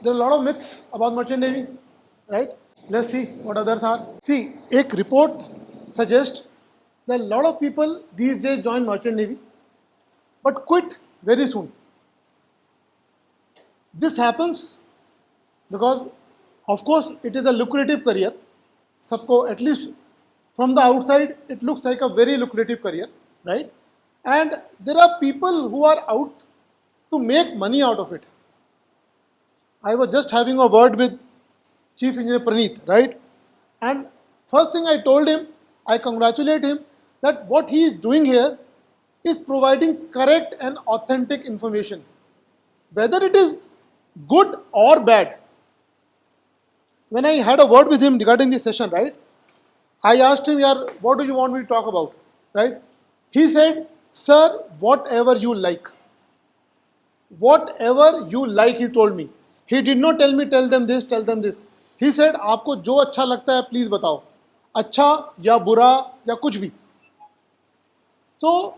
there are a lot of myths about merchant navy, right? Let's see what others are. See, a report suggests that a lot of people these days join merchant navy, but quit very soon. This happens because, of course, it is a lucrative career. Sabko, at least from the outside, it looks like a very lucrative career, right? And there are people who are out to make money out of it. I was just having a word with Chief Engineer Praneeth, right? And first thing I told him, I congratulate him that what he is doing here is providing correct and authentic information. Whether it is good or bad. When I had a word with him regarding this session, right? I asked him, "Yaar, what do you want me to talk about?" Right? He said, "Sir, whatever you like." Whatever you like, he told me. He did not tell me, tell them this, tell them this. He said, आपको जो अच्छा लगता है please बताओ, अच्छा या बुरा या कुछ भी. So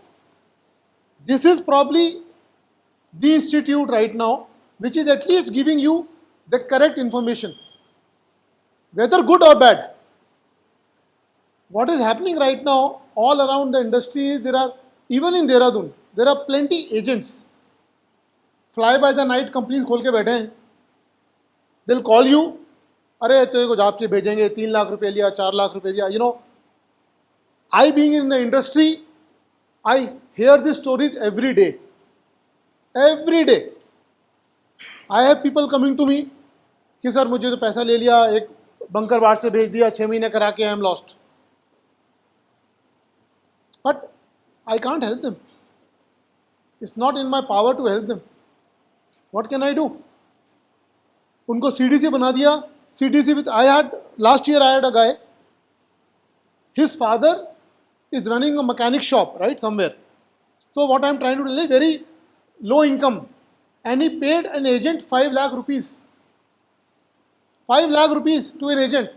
this is probably the institute right now which is at least giving you the correct information, whether good or bad. What is happening right now all around the industry, there are, even in Dehradun, there are plenty agents. Fly by the night companies खोल के बैठे हैं. They'll call you, अरे तेरे को job से भेजेंगे, 3 लाख रुपए लिया, 4 लाख रुपए दिया. You know, I being in the industry, I hear these stories every day. Every day. I have people coming to me कि सर मुझे तो पैसा ले लिया, एक बंकर बार से भेज दिया, 6 महीने करा के I am lost. But I can't help them. It's not in my power to help them. What can I do? उनको CDC बना दिया. CDC with last year I had a guy. His father is running a mechanic shop, right, somewhere. So what I'm trying to tell is very low income, and he paid an agent 5 lakh rupees. 5 lakh rupees to an agent.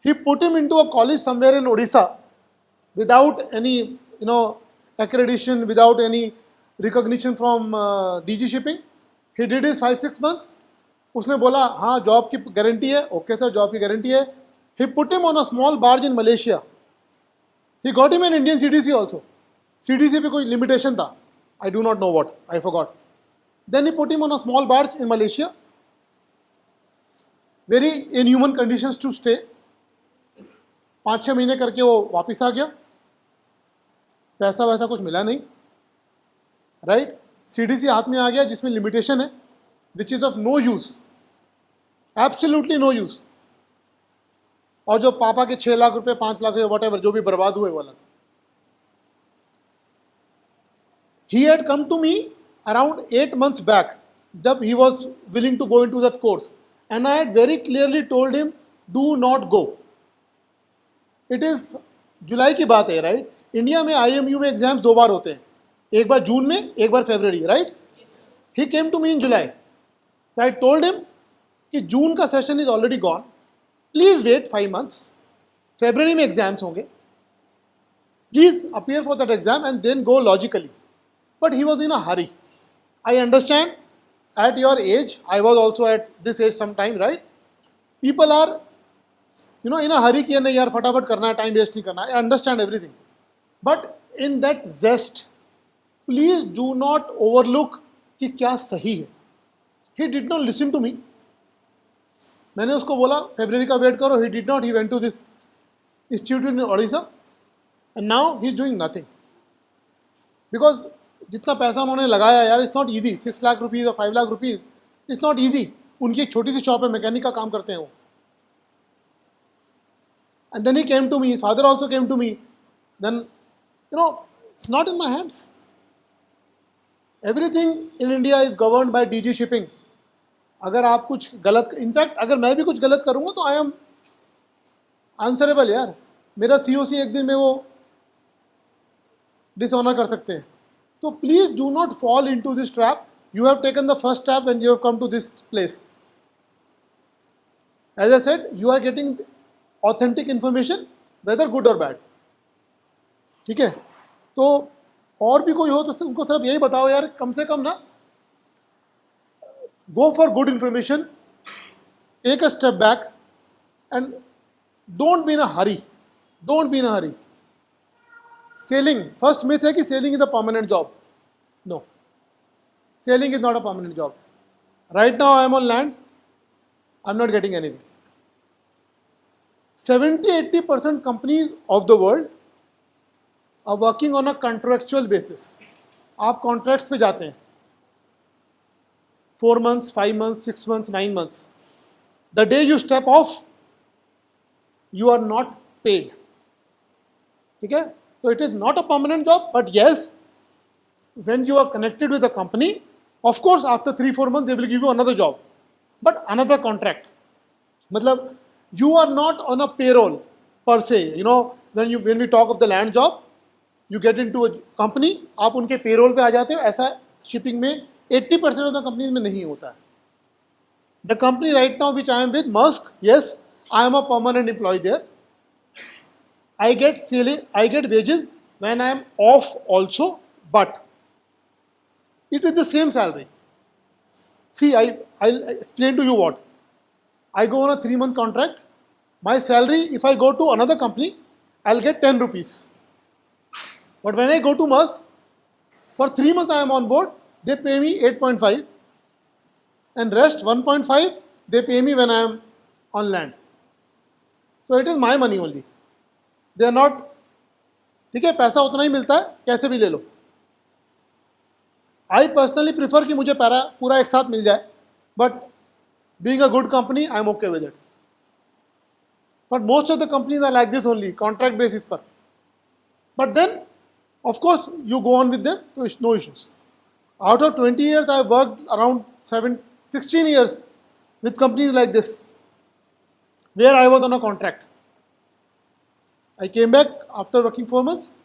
He put him into a college somewhere in Odisha without any, accreditation, without any recognition from DG Shipping. He did his 5-6 months. उसने बोला हाँ job की guarantee है. Okay sir, job की guarantee है. He put him on a small barge in Malaysia. He got him an Indian CDC also. CDC पे कोई limitation था. I do not know what. I forgot. Then he put him on a small barge in Malaysia. Very inhuman conditions to stay. 5-6 महीने करके वो वापस आ गया. पैसा वैसा कुछ मिला नहीं. राइट? CDC हाथ में आ गया जिसमें लिमिटेशन है, which is of no use. Absolutely no use. और जो पापा के 6 लाख रुपए, 5 लाख रुपए, whatever, जो भी बर्बाद हुए वो अलग. He had come to me around 8 months back, जब he was willing to go into that course, and I had very clearly told him, do not go. It is जुलाई की बात है, right? इंडिया में IMU में exams 2 बार होते हैं, एक बार जून में, एक बार फरवरी, right? He came to me in July. So I told him कि जून का session is already gone. Please wait 5 months. फरवरी में एग्जाम्स होंगे. Please appear for that exam and then go logically. But he was in a hurry. I understand. At your age, I was also at this age sometime, right? People are, in a hurry कि नहीं यार फटाफट करना है, time waste नहीं करना है. I understand everything. But in that zest, please do not overlook कि क्या सही है. He did not listen to me. मैंने उसको बोला फरवरी का वेट करो. He did not. He went to this institute in Odisha, and now he is doing nothing. Because जितना पैसा उन्होंने लगाया यार, it's not easy. 6 lakh rupees और 5 lakh rupees, it's not easy. उनकी एक छोटी सी शॉप है, मैकेनिक का काम करते हैं वो. And then he came to me. His father also came to me. Then, it's not in my hands. Everything in India is governed by DG Shipping. अगर आप कुछ गलत, इनफैक्ट अगर मैं भी कुछ गलत करूँगा तो आई एम आंसरेबल यार. मेरा COC एक दिन में वो डिसऑनर कर सकते हैं. तो please do not fall into this trap. You have taken the first step when you have come to this place. As I said, you are getting authentic information, whether good और bad. ठीक है? तो और भी कोई हो तो उनको सिर्फ यही बताओ यार, कम से कम ना Go for good information, take a step back, and don't be in a hurry. Don't be in a hurry. Sailing, first myth है कि sailing is a permanent job. No, sailing is not a permanent job. Right now I am on land, I'm not getting anything. 70-80% companies of the world are working on a contractual basis. आप contracts पे जाते हैं 4 months, 5 months, 6 months, 9 months. The day you step off, you are not paid. Okay? So it is not a permanent job, but yes, when you are connected with a company, of course, after 3-4 months, they will give you another job, but another contract. Matlab, you are not on a payroll per se. You know, when we talk of the land job, you get into a company, आप उनके payroll पे आ जाते हो. ऐसा shipping में 80% of the companies में नहीं होता है. The company right now which I am with, Maersk, yes, I am a permanent employee there. I get wages when I am off also, but it is the same salary. See, I'll explain to you what. I go on a 3-month contract. My salary, if I go to another company, I'll get 10 rupees. But when I go to Maersk, for 3 months I am on board, they pay me 8.5, and rest 1.5 they pay me when I am on land. So it is my money only. They are not, ठीक है, पैसा उतना ही मिलता है, कैसे भी ले लो. I personally prefer कि मुझे पूरा एक साथ मिल जाए, but being a good company, I am okay with it. But most of the companies are like this only, contract basis पर. But then, of course, you go on with them, so no issues. Out of 20 years, I have worked around 16 years with companies like this, where I was on a contract. I came back after working 4 months,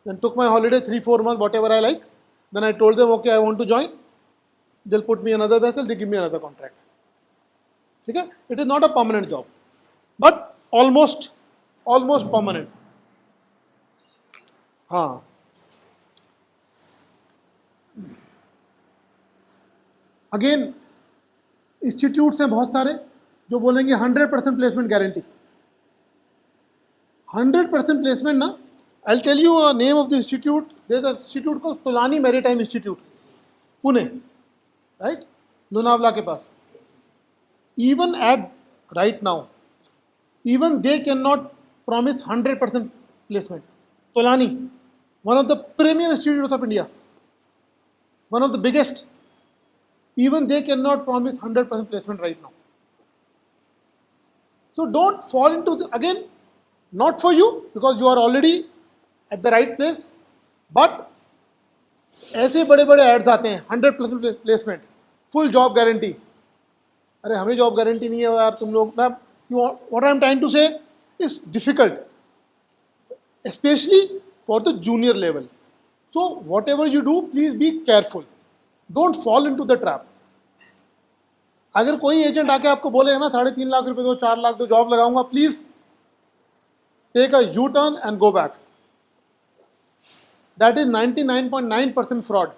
then took my holiday 3-4 months, whatever I like. Then I told them, okay, I want to join. They'll put me another vessel, they give me another contract. Okay? It is not a permanent job, but almost permanent. हाँ. Again, institutes हैं बहुत सारे जो बोलेंगे 100% placement guarantee. 100% placement ना. I'll tell you a name of the institute. There's an institute called Tolani Maritime Institute, Pune, right? Lonavala के पास. Even at right now, even they cannot promise 100% placement. Tolani, one of the premier institutes of India, one of the biggest. Even they cannot promise 100% placement right now. So don't fall into the, again, not for you because you are already at the right place, but ऐसे बड़े बड़े ads आते हैं 100% placement, full job guarantee. अरे हमें job guarantee नहीं है यार, तुम लोग. What I am trying to say is difficult, especially for the junior level. So whatever you do, please be careful. Don't fall into the trap. अगर कोई agent आके आपको बोलेगा ना 3.5 लाख रुपए दो, 4 लाख दो, जॉब लगाऊंगा, please take a U turn and go back. That is 99.9% fraud.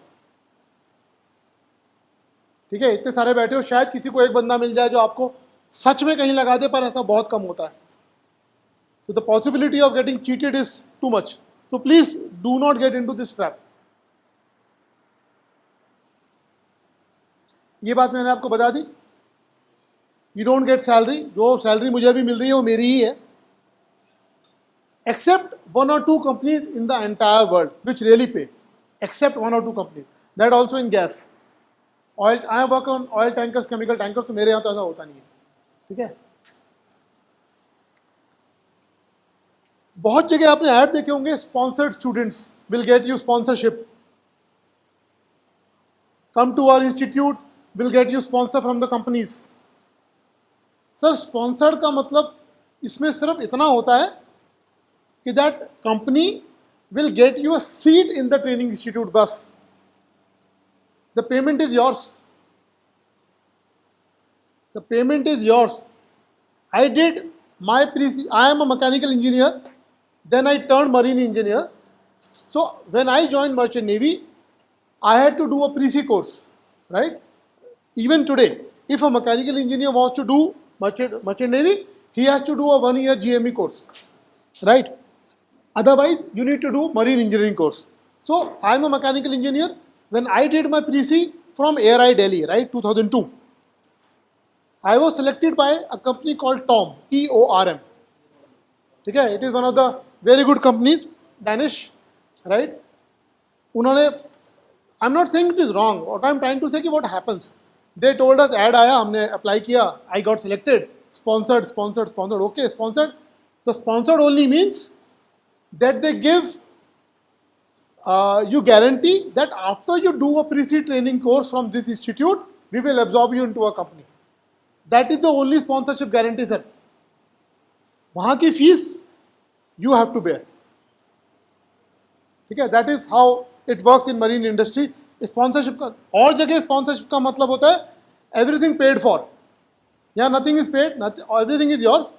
ठीक है, इतने सारे बैठे हो, शायद किसी को एक बंदा मिल जाए जो आपको सच में कहीं लगा दे, पर ऐसा बहुत कम होता है. So the possibility of getting cheated is too much. So please do not get into this trap. ये बात मैंने आपको बता दी. You don't get salary. जो सैलरी मुझे भी मिल रही है वो मेरी ही है. Except 1 or 2 companies in the entire world which really pay. Except 1 or 2 companies. That also in gas. Oil. I work on oil tankers, chemical tankers. तो मेरे यहाँ तो ऐसा होता नहीं है. ठीक है. बहुत जगह आपने ऐड देखे होंगे, sponsored students will get you sponsorship. Come to our institute, will get you sponsor from the companies. Sir sponsored का मतलब इसमें सिर्फ इतना होता है कि that company will get you a seat in the training institute, बस. The payment is yours. The payment is yours. I did my I am a mechanical engineer. Then I turned marine engineer. So when I joined Merchant Navy, I had to do a pre-C course, right? Even today, if a mechanical engineer wants to do merchant navy, he has to do a 1-year GME course, right? Otherwise, you need to do marine engineering course. So I'm a mechanical engineer. When I did my pre-C from ARI Delhi, right, 2002, I was selected by a company called TORM, TORM. Okay, it is one of the very good companies, Danish, right? उन्होंने, I'm not saying it is wrong. What I'm trying to say is what happens. They told us ad आया, हमने apply किया, I got selected, sponsored. Okay, sponsored. The sponsored only means that they give you guarantee that after you do a pre-C training course from this institute, we will absorb you into a company. That is the only sponsorship guarantee, sir. वहाँ की fees you have to bear. ठीक है, that is how it works in marine industry. Sponsorship का और जगह sponsorship का मतलब होता है everything paid for. Yeah, nothing is paid, nothing, everything is yours.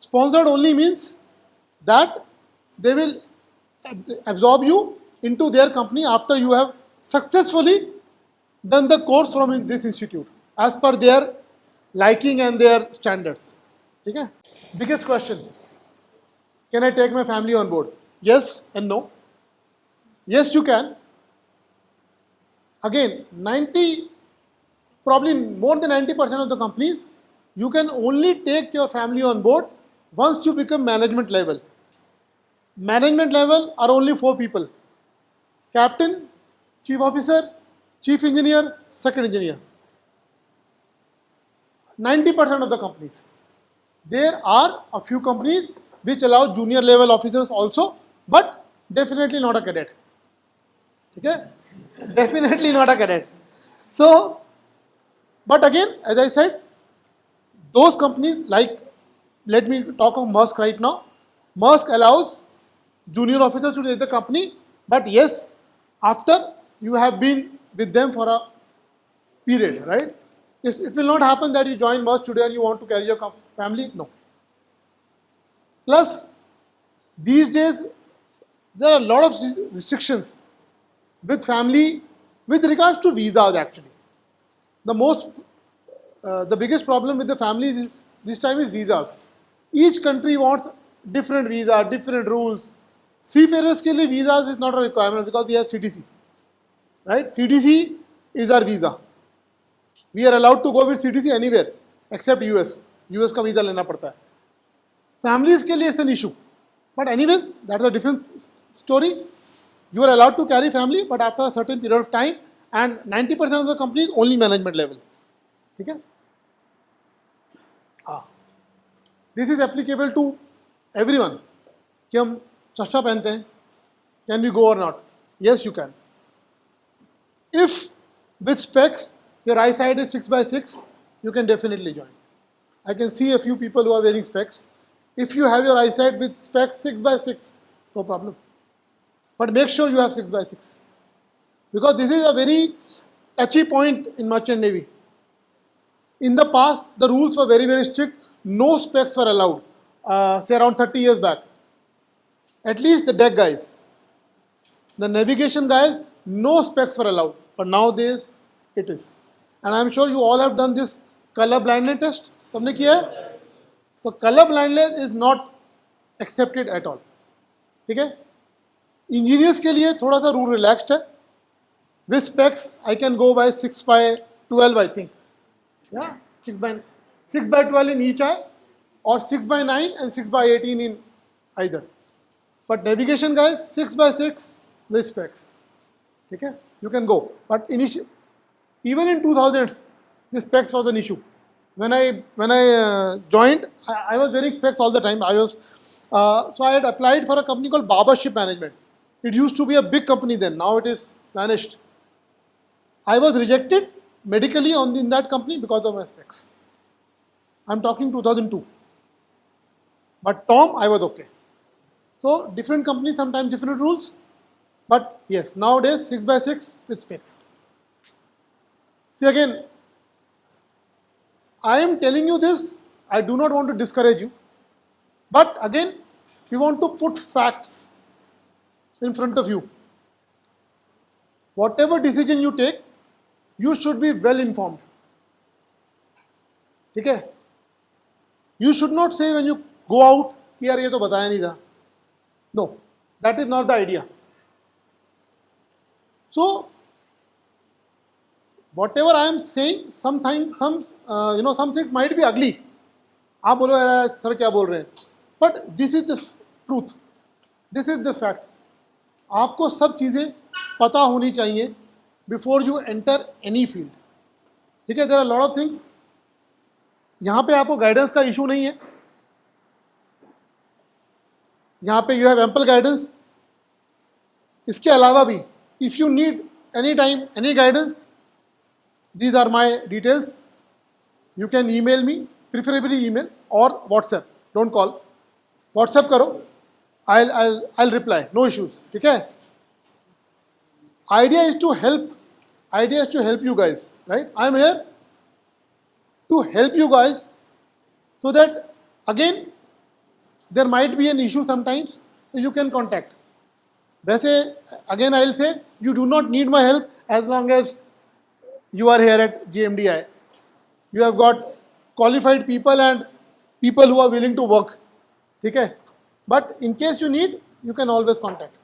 Sponsored only means that they will absorb you into their company after you have successfully done the course from this institute as per their liking and their standards. Okay? Biggest question. Can I take my family on board? Yes and no. Yes, you can. Again, probably more than 90% of the companies, you can only take your family on board once you become management level. Management level are only 4 people. Captain, chief officer, chief engineer, second engineer. 90% of the companies. There are a few companies which allow junior level officers also, but definitely not a cadet. Okay? Definitely not a cadet. So, but again, as I said, those companies like, let me talk of Maersk right now. Maersk allows junior officers to take the company, but yes, after you have been with them for a period, right? It will not happen that you join Maersk today and you want to carry your family. No. Plus, these days, there are a lot of restrictions with family with regards to visas actually. The biggest problem with the family this time is visas. Each country wants different visa, different rules. Seafarers के लिए visas is not a requirement because we have CDC, right? CDC is our visa. We are allowed to go with CDC anywhere except US. US का visa लेना पड़ता है. Families के लिए it's an issue. But anyways, that's a different story. You are allowed to carry family, but after a certain period of time, and 90% of the companies only management level. ठीक है? This is applicable to everyone. कि हम चश्मा पहनते हैं, can we go or not? Yes, you can. If with specs your eyesight is 6/6, you can definitely join. I can see a few people who are wearing specs. If you have your eyesight with specs 6/6, no problem. But make sure you have 6/6. Because this is a very touchy point in merchant navy. In the past, the rules were very, very strict. No specs were allowed, say around 30 years back. At least the deck guys. The navigation guys, no specs were allowed. But nowadays, it is. And I'm sure you all have done this color blindness test. सबने किया है? So color blindness is not accepted at all. ठीक है? Engineers के लिए थोड़ा सा rule relaxed है. With specs, I can go by 6/12, I think. Yeah, 6/12 in each eye, or 6/9 and 6/18 in either. But navigation guys, 6/6 with specs. Okay, you can go. But even in 2000s, the specs was an issue. When I joined, I was wearing specs all the time. So I had applied for a company called Barber Ship Management. It used to be a big company then. Now it is vanished. I was rejected medically in that company because of my specs. I'm talking 2002. But TORM, I was okay. So different companies, sometimes different rules. But yes, nowadays 6/6 with specs. See again, I am telling you this, I do not want to discourage you. But again, we want to put facts in front of you. Whatever decision you take, you should be well informed. ठीक है. You should not say when you go out कि यार ये तो बताया नहीं था. No, that is not the idea. So whatever I am saying, some things might be ugly. आप बोलो यार सर क्या बोल रहे हैं, but this is the truth, this is the fact. आपको सब चीज़ें पता होनी चाहिए before you enter any field. ठीक है, there are a lot of things. यहाँ पे आपको गाइडेंस का इशू नहीं है, यहाँ पे यू हैव एम्पल गाइडेंस. इसके अलावा भी if you need any time any guidance, these are my details. You can email me, preferably email or WhatsApp. Don't call. WhatsApp करो. I'll reply. No issues. ठीक है. Idea is to help. Idea is to help you guys. Right? I am here to help you guys, so that again there might be an issue sometimes. You can contact. वैसे again I'll say you do not need my help as long as you are here at GMDI. You have got qualified people and people who are willing to work. ठीक है. But in case you need, you can always contact.